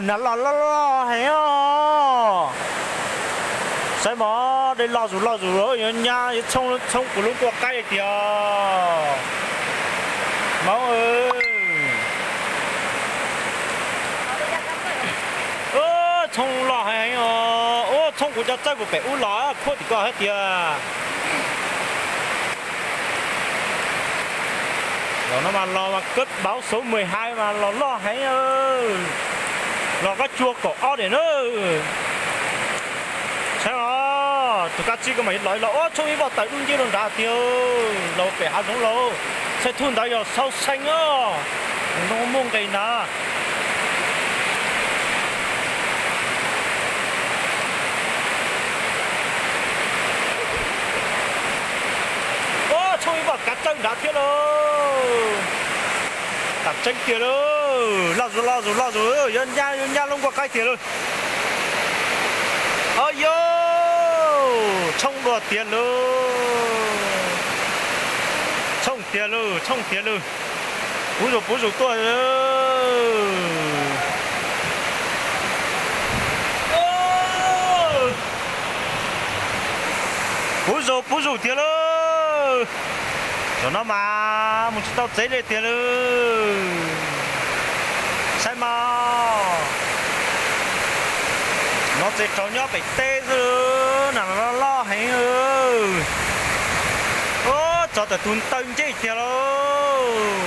nè lo hay à sai mà đây lo rồi rồi nha冲của lúc qua cái kìa máu ơi冲lo hay à ô冲của cha của bé u lo khó thì có hết kìa rồi nó mà lo mà cất báo số 12 mà lo hay ơi lo cái chua cổ ó để nữa sao tụi cá chi cái mày lại lo trong ý bảo tại ung chi luôn đã tiêu lo bé hạ xuống lo sẽ thun đại rồi sau xanh á nó mông cái nè trong ý bảo cá chân đã tiêu rồi đặt chân kia rồi lo rồi dân nha luôn qua cái kia rồi ôi yo冲多tiền luôn冲tiền luôn bù rủ tôi bù rủ tiền luôn rồi nó mà một chút tao giấy để tiền luôn sai mà nó sẽ cho nhau phải tê rồi nào nó lo hay ơi ô cho tới tuần tân chứ kia luôn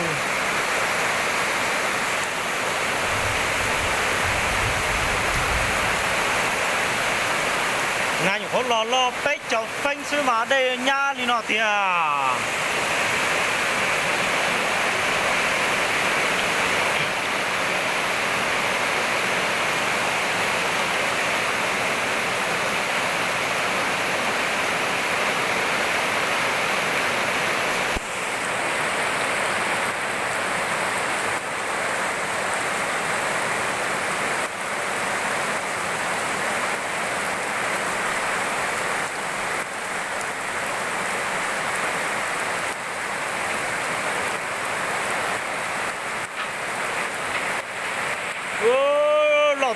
ngay những con lo bách cho phanh sư mà đây nha đi nọ tiền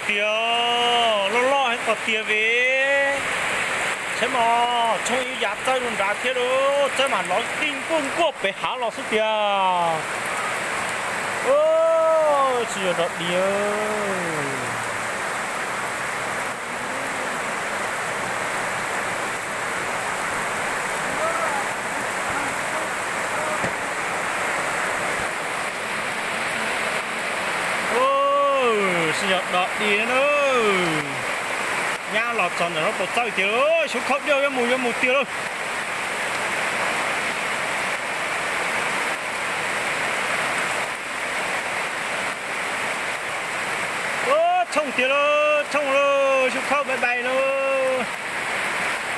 tiền lo hết có tiền về thế mà trong yêu giá chơi luôn đã thế đó thế mà nó tin quân quốc phải há nó số tiền ô chỉ là đi đọt đi nữa nha lọt tròn nó bột tơi tiêu số khóc vô một tiêu luôn ô冲tiêu luôn冲luôn số khóc bay luôn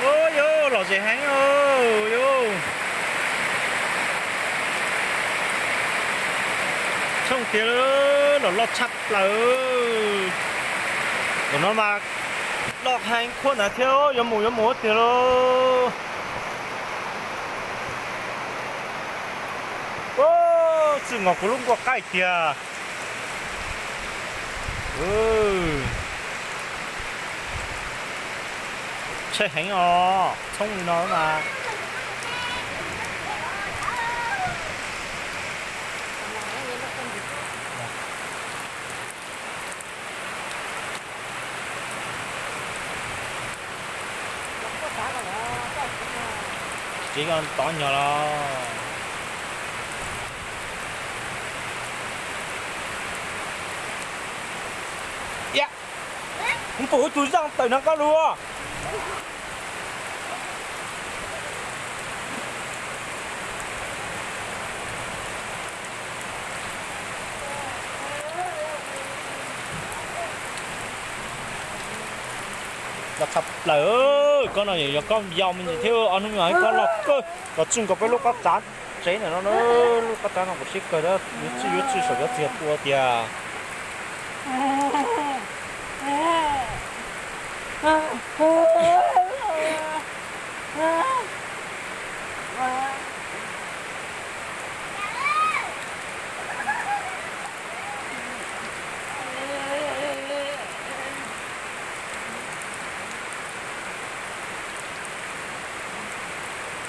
ô vô lọt gì hang vô冲tiêu lọt chặt lại rồi nó mà lọt hành khuôn là theo giống mù thì lo ô chừng ngọc của lúc qua cái kìa chơi hành冲nó mà chỉ còn tỏ nhỏ lo dạ không phụ tôi rằng tới nó có luôn là sập lỡ con này là con dòng mình theo anh không nói con lọc cơ và chung có cái lúc bắt chán chế này nó lúc bắt chán nó cũng xích cơ đó yếu chứ sợ cái thiệt của tiệt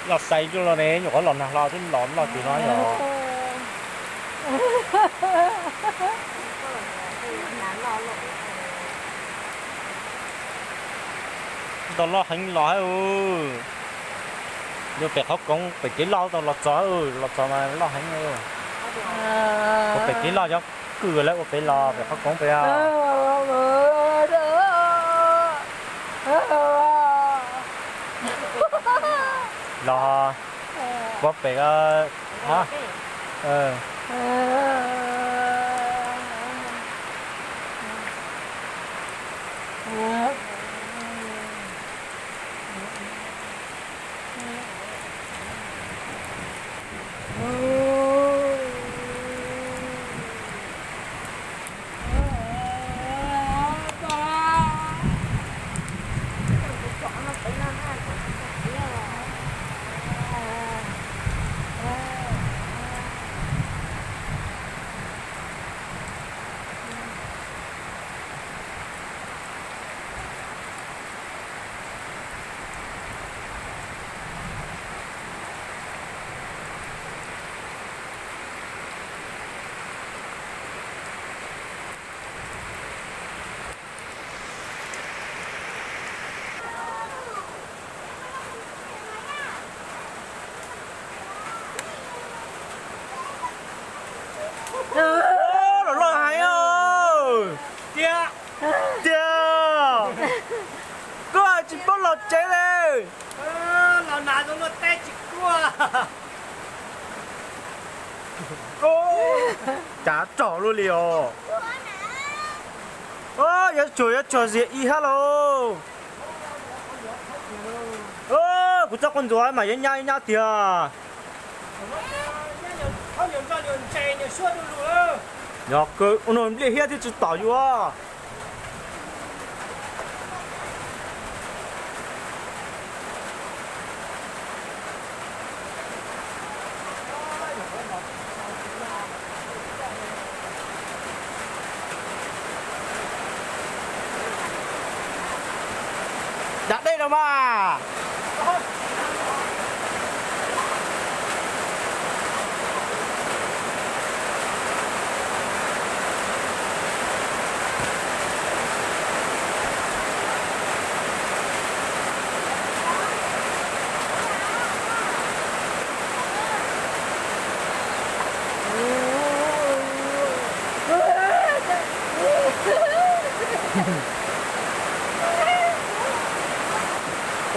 lọt say cho nó nè nhỏ có lọt nào lọt thì nó nhỏ tao lo hành lo ừ giờ phải học công phải cái lo tao lọt chó mà lo hành ừ phải cái lo cho cứ lại phải lo phải học công phải à lo bóp phải hả lo hay ơi tia tia có chỉ có lọt chế đây lọt nào cũng lọt té chỉ qua ô chả trỏ luôn liều ô giờ chơi gì y hello ô của cháu con rối mà nhá tia 야, 오늘 우리 해야 될지 따요. đặt đây đâu mà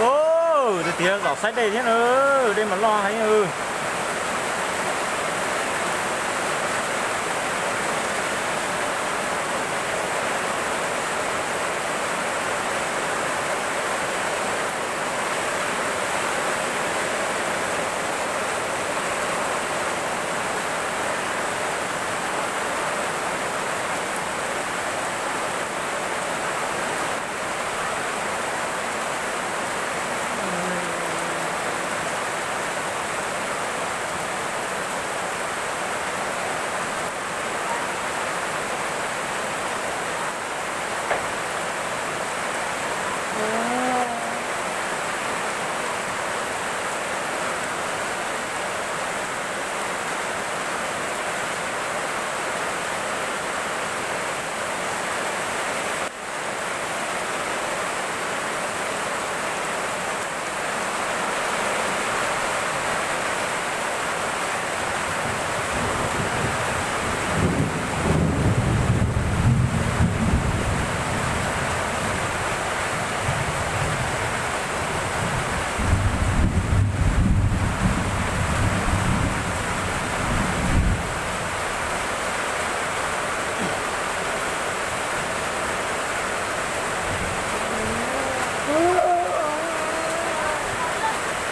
ô thì dọc sách đây thế nữa đây mà lo hay ừ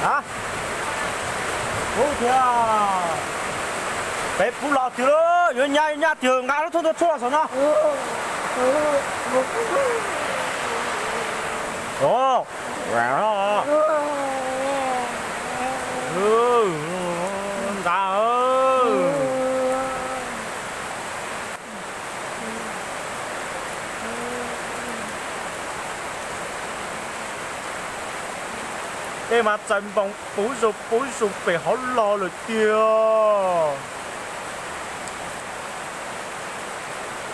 hả ô kìa bé phụ lọ thừa rồi nhà thừa ngã nó thôi thôi sao nó ồ wow gà ơi đây mà chân bóng bố dục phải họ lo rồi tiêu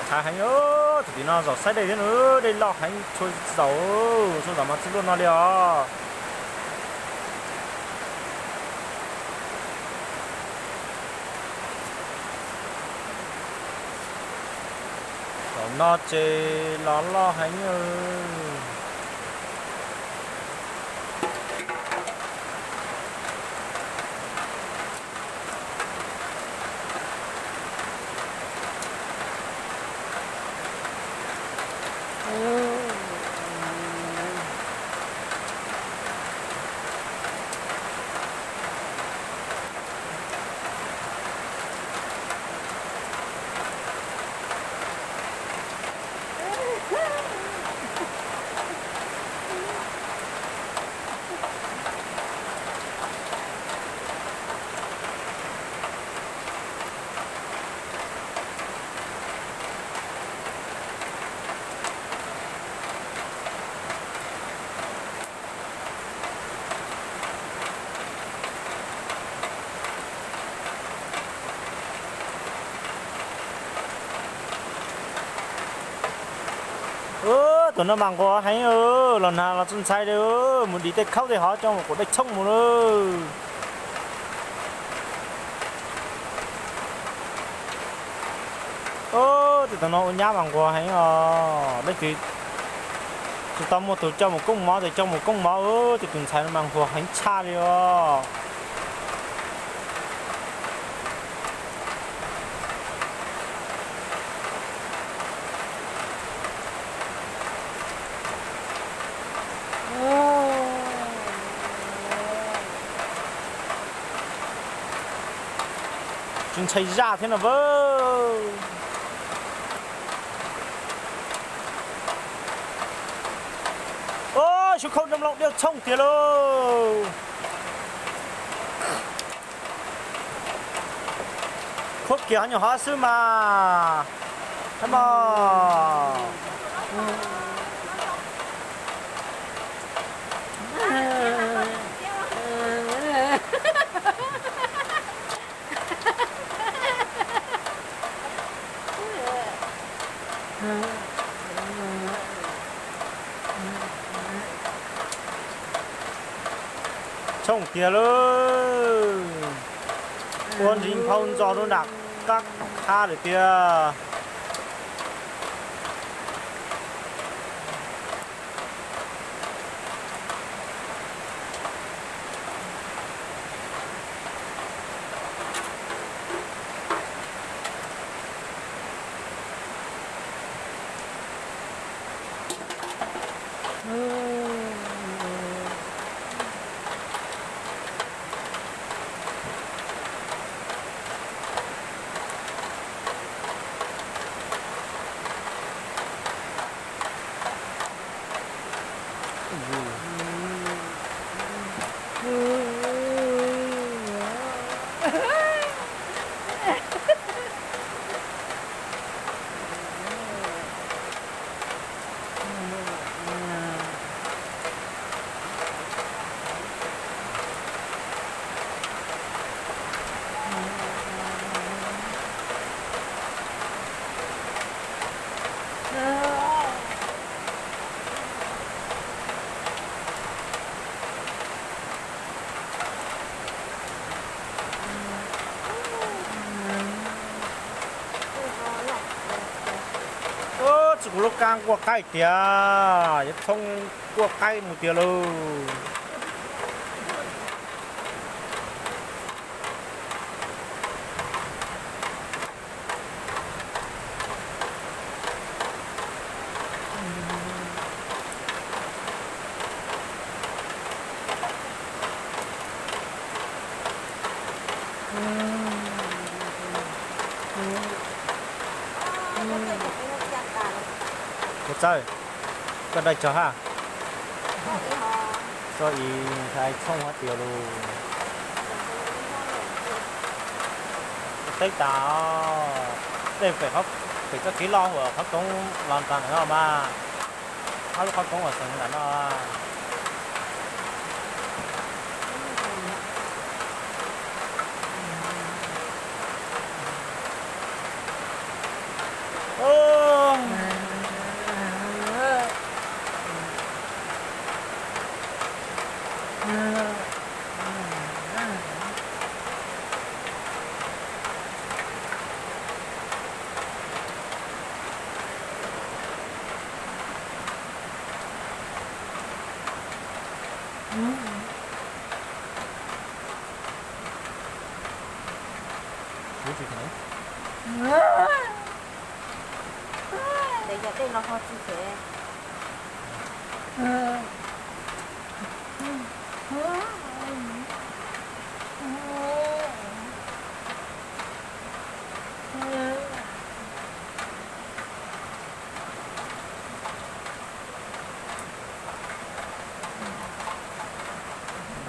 thà hành ơ thì nó giỏ sai đây nữa đây lo hành thôi giàu mà chỉ luôn nó đi à nó chơi lo hành tụi nó mang qua hay lần nào là chân sai đấy muốn đi tới khâu thì họ cho một cuộc đánh冲một thì tụi nó nhá bằng qua hay đấy thì tụi tao mua tụi cho một công máu thì cho một công máu thì tụi sai nó mang qua hành cha đi chúng chạy ra thế nào vơ ôi chú không trong lòng đeo trông kìa lô khúc kìa nhỏ hóa sư mà thế mà trông kìa luôn quân chính phong do nó đặt các tha để kia lúc càng qua cây tía không qua cây một tía luôn chơi cái đây cho ha cho ý thấy không hết tiêu luôn tết tao đây phải có kỹ lo của phát công làm tàn nữa mà phát công ở sân là nó Chú gì thế? Để giờ đây nó ho chi thế.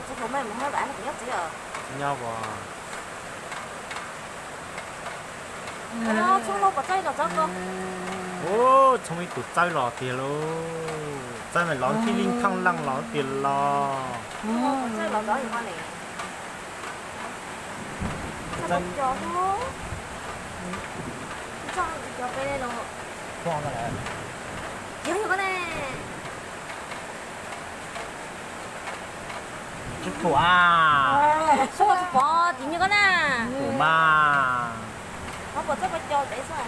Chứ không mày muốn hơi bán được nhất chứ ở. Nhau vào. Chúng nó có chơi được chắc không? Ô, chúng mình tụt chơi lò tiền luôn. Chơi mày lón phi linh thăng lăng lón tiền lò. Có chơi được đó thì con này. Chân cho thôi. Cho bên đây nó. Khoan ra lại. Giống như con này. Chút thủ à. Số một bò thì như con này. Thủ mà. Nó có chắc phải cho để sao?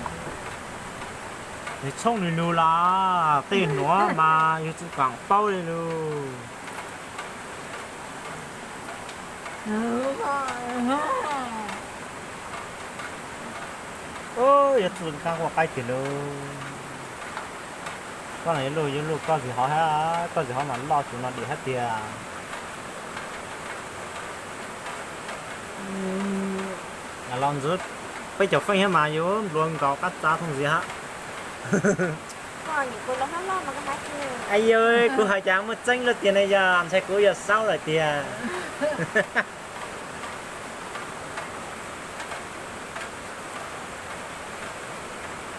Thì trông đi lưu là tiền nó mà yêu chỉ quảng bao đi lưu. Ôi, giờ tuần khang qua cái tiền luôn. Con này lưu có gì họ hết, có gì họ mà lo chúng nó đi hết tiền. Là lon rút, bây giờ phải hết mà vô luôn có cắt giá không gì hết. Còn những cô nó hết lo mà cái hát kia. Ai ơi, cô hai chàng mà tranh là tiền này giờ, anh sẽ cô giờ sao lại tiền.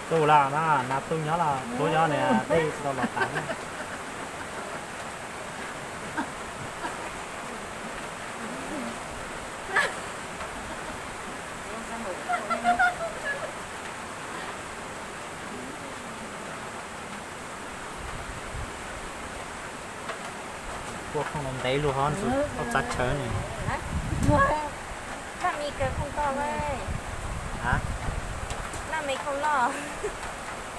Tôi là nó tôi nhớ là tôi nhớ này đây đâu là tám. Cô không làm đấy luôn hả? Có chắc chớ này. Ba mi cơ không to đấy. Hả? Ba mi không lo.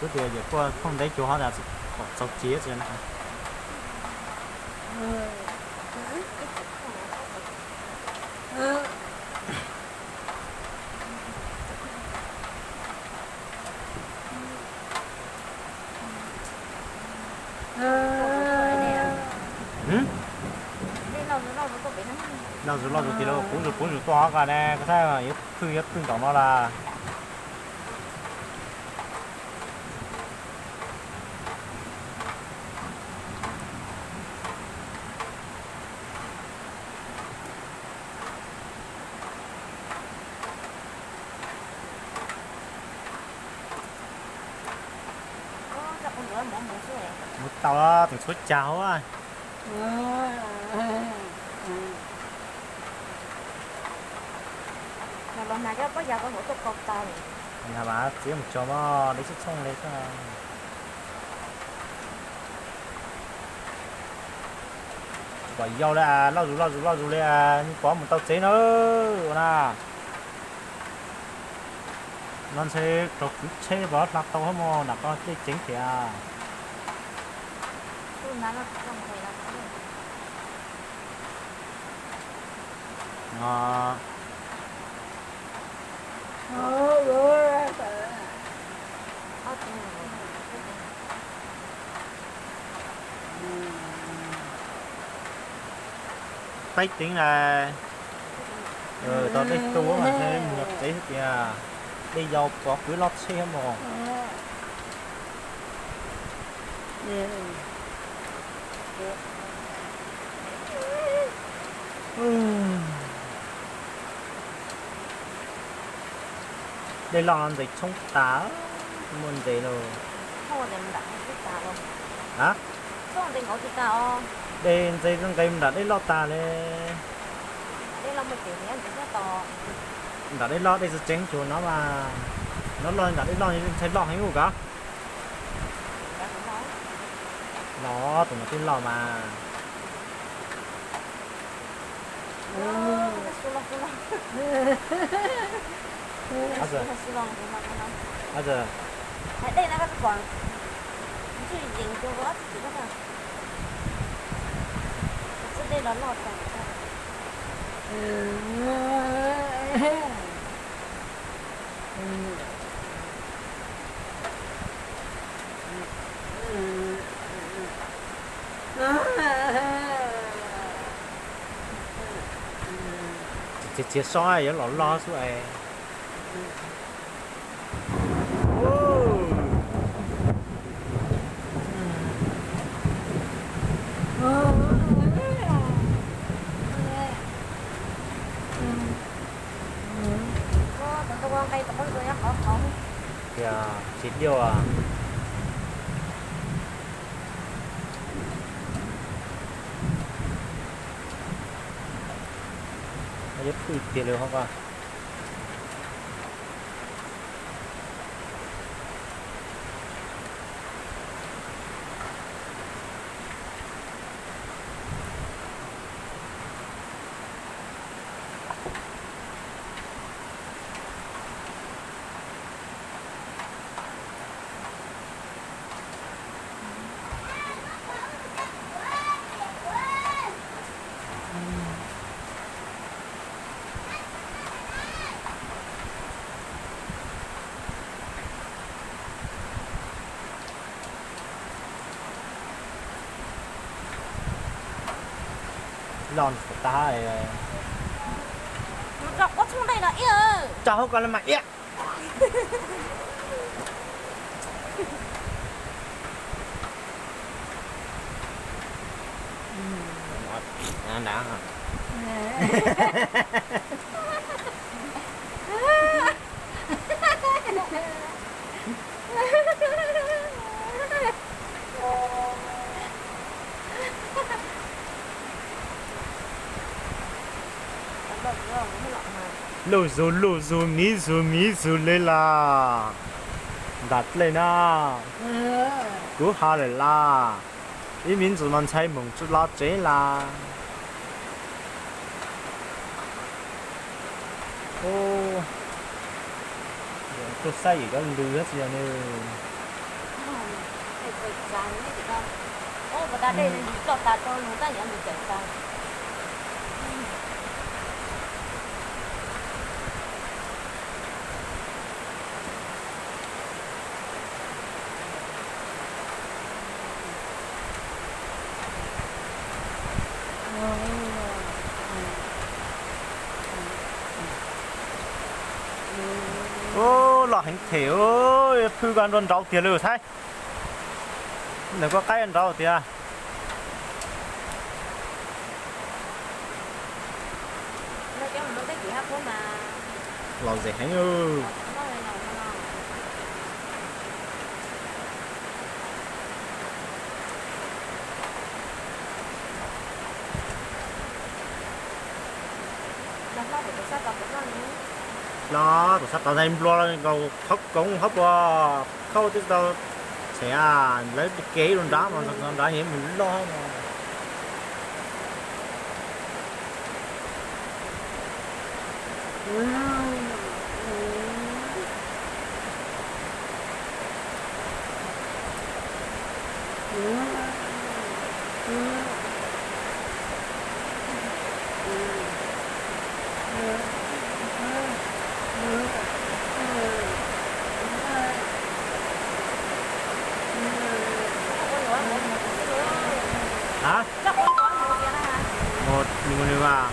Cứ điều giờ cô không đấy chỗ họ là sọc chia chứ này. Nào rồi lo rồi thì đâu cũng rồi to cả nè, cái thay mà yếu thương tổng nó là một tàu đó từng suốt cháo á. Mà lần này có giờ có một chút cọc tàu. Nhà bà chỉ một chỗ mà để chút xong lấy cho bởi do là lo dù là có một tàu chế nữa nè nó sẽ trục chế bỏ lạc tàu hết mà là có cái chính thì à Tôi nói là không phải là nó tay tiếng là tao đi tour mà thêm nhập chế kìa đi dọc có cứ lót xe mà đây là gì冲tá muốn gì rồi không có dem đặt cái tàu đâu. hả Không có dem ngồi cái tàu. đây dây trong cây đã đây lót tà lên Đây là một kiểu nhé, cái to. đã đây lót đây sẽ tránh chuột nó mà nó lo đã đây lo như thấy lo hay ngủ cả nó tụi nó tin lo mà bây giờ Đây là cái còn chỉ dính cho nó chỉ có là đây nó lọt cả. Chỉ soi vậy lo xuống ai Đây có người nó khó khó. kìa xịt vô à giúp tôi tiền được không ạ lon của ta này Nó đọc có trong đây là yêu. cháu không còn là mày ạ đã hả lù dù mí dù lên là đặt lên à cú hà lên là ý mình chỉ mình thấy mong chút lá chế là ô tôi say gì đó lừa hết rồi nè Ô, người ta đây cho ta cho người ta nhận được chạy ta. ô là hành thiểu ơi phu gan đòn rau tiền lừa thay đừng có cái ăn rau tiền Nó kéo mình cái gì hết của mà. lò gì hành ơi Nó này nó. Nó được sao tập nó nữa. lo tụi sắp tao này lo cầu hấp cũng hấp qua khâu tới tao sẽ lấy cái kế luôn đó mà còn đã hiểm mình lo mà hả Chắc con có một cái này hả? một người vào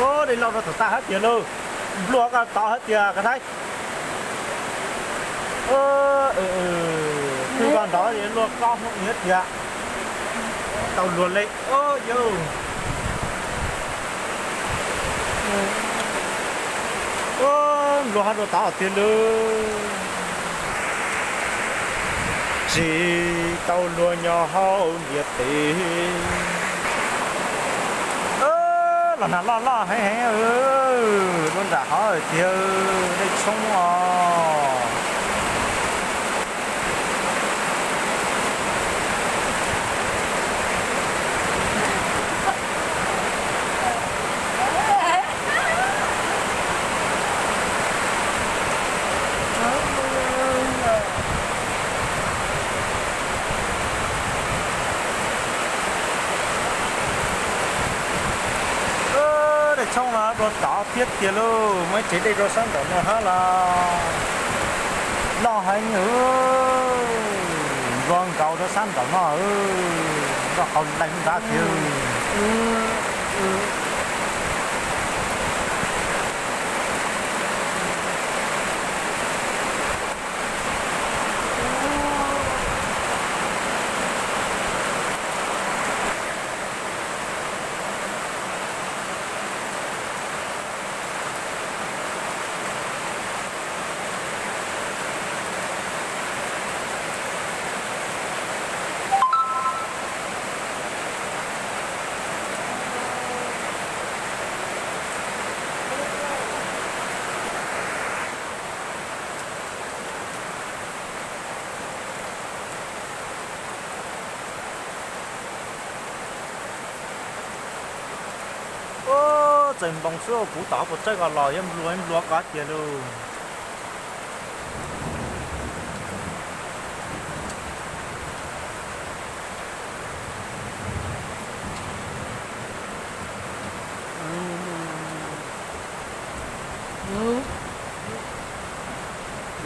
ô đi lâu rồi tụi ta hết tiền luôn lúa cả to hết tiền cả thấy khi còn đó thì lúa con không hết tiền tàu luồn lên ô vô ô lúa hết rồi to tiền luôn chỉ tàu lúa nhỏ hậu nhiệt tình lo hay luôn đã hỏi tiêu đây sống à xong là rồi tỏ thiết kia luôn mới chỉ đi rồi sáng đó nữa hả là lo hay nữa con cầu đó sáng đó nó không đánh ra kêu dần bóng sữa cú tỏ một trái gà lò em lúa cá kia luôn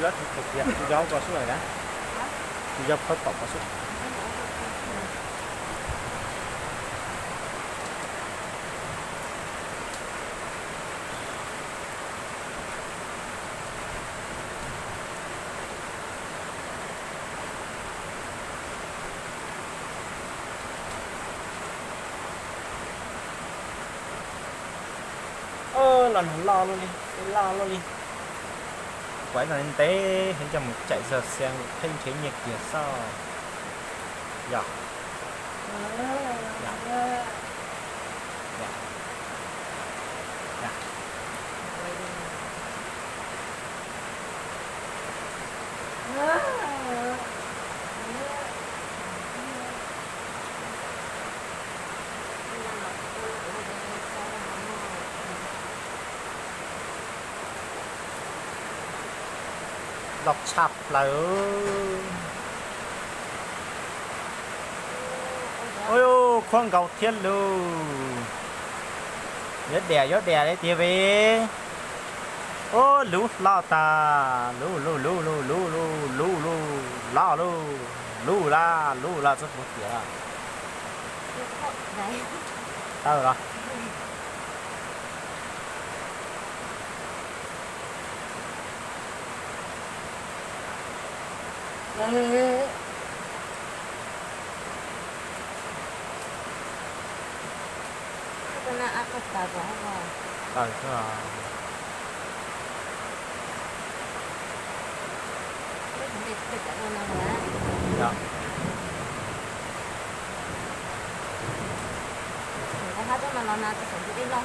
rất thực hiện giáo có số này đó giáo phải tỏ có số lần lo luôn đi quái là anh tế hình cho một chạy giờ xem thanh chế nhiệt kìa sao dạ dạ dạ dạ đọc chạp là ôi ô khoan cầu thiên luôn gió đè đấy tia về ô lú la ta lú la rất một kìa sao rồi Kena aku tahu apa. Dekat mana lah? Dạ. Cái hát cho mà nó nào thì phải đi lo.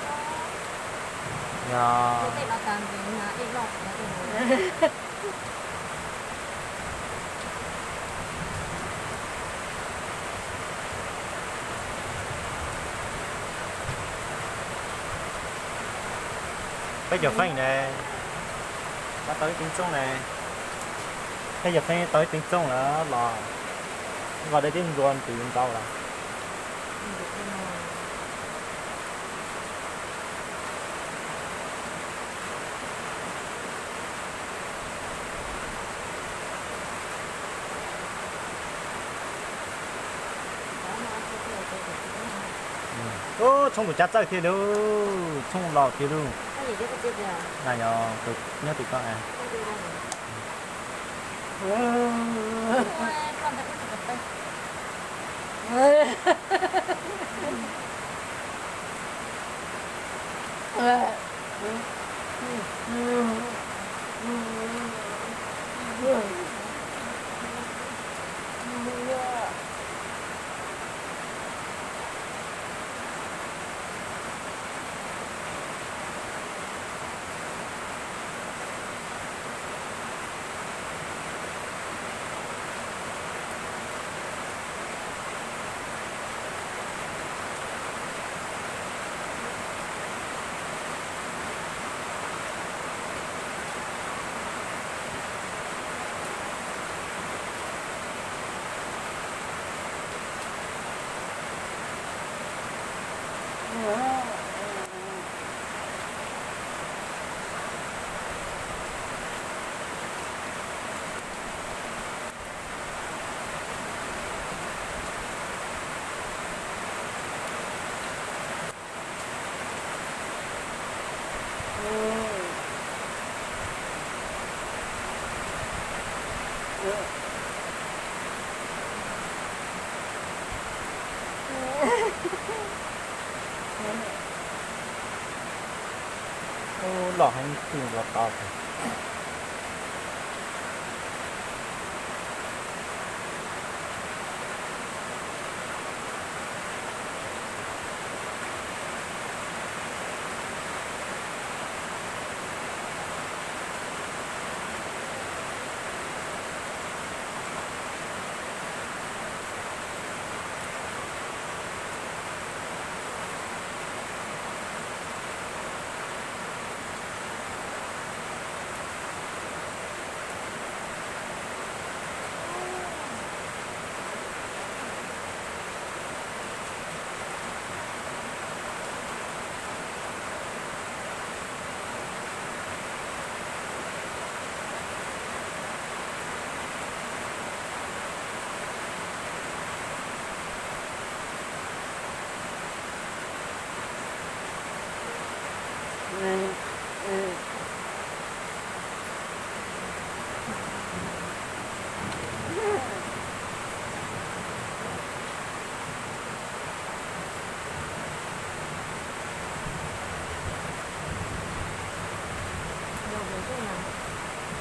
Dạ. Cái nó càng thì nó đi lo nữa. Bây giờ phanh nè đã tới tiếng sông nè bây giờ phanh tới tiếng sông là gọi đây tiếng ruộng từ bên đâu là ô trong một chát ra kia đâu trong lò kia đâu này nhỏ từ nhớ từ con này ô lọ hành từ lọ to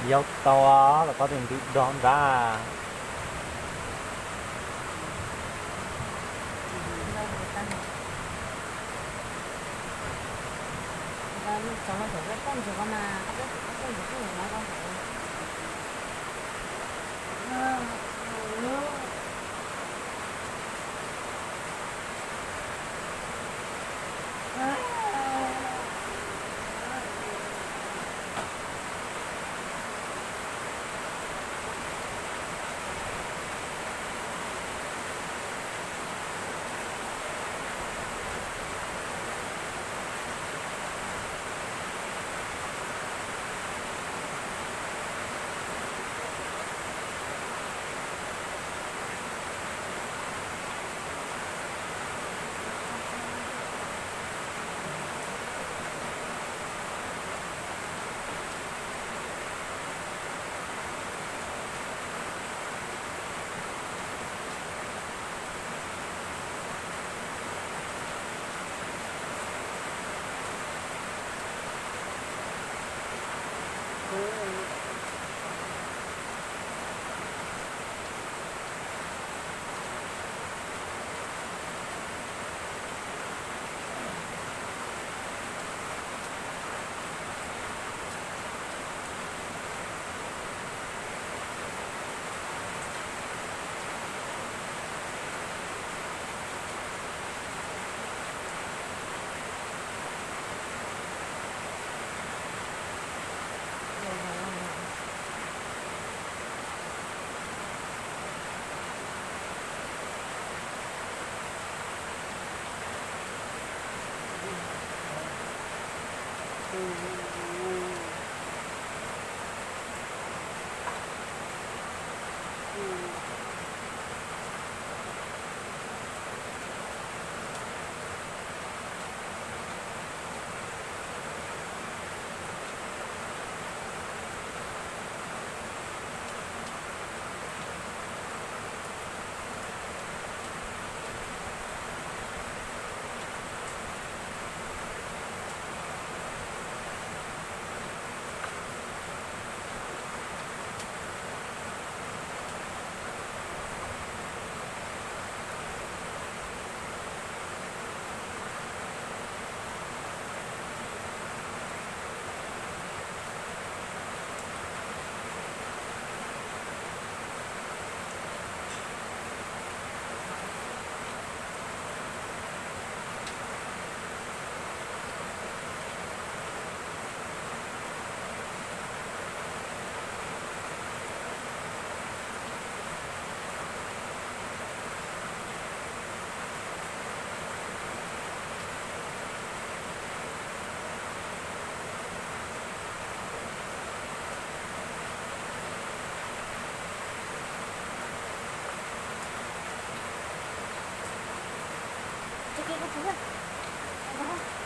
dấu to là có tiền bị đón ra Cháu nó phải rất con rồi con mà rất con rồi con nói con phải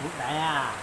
lúc nãy à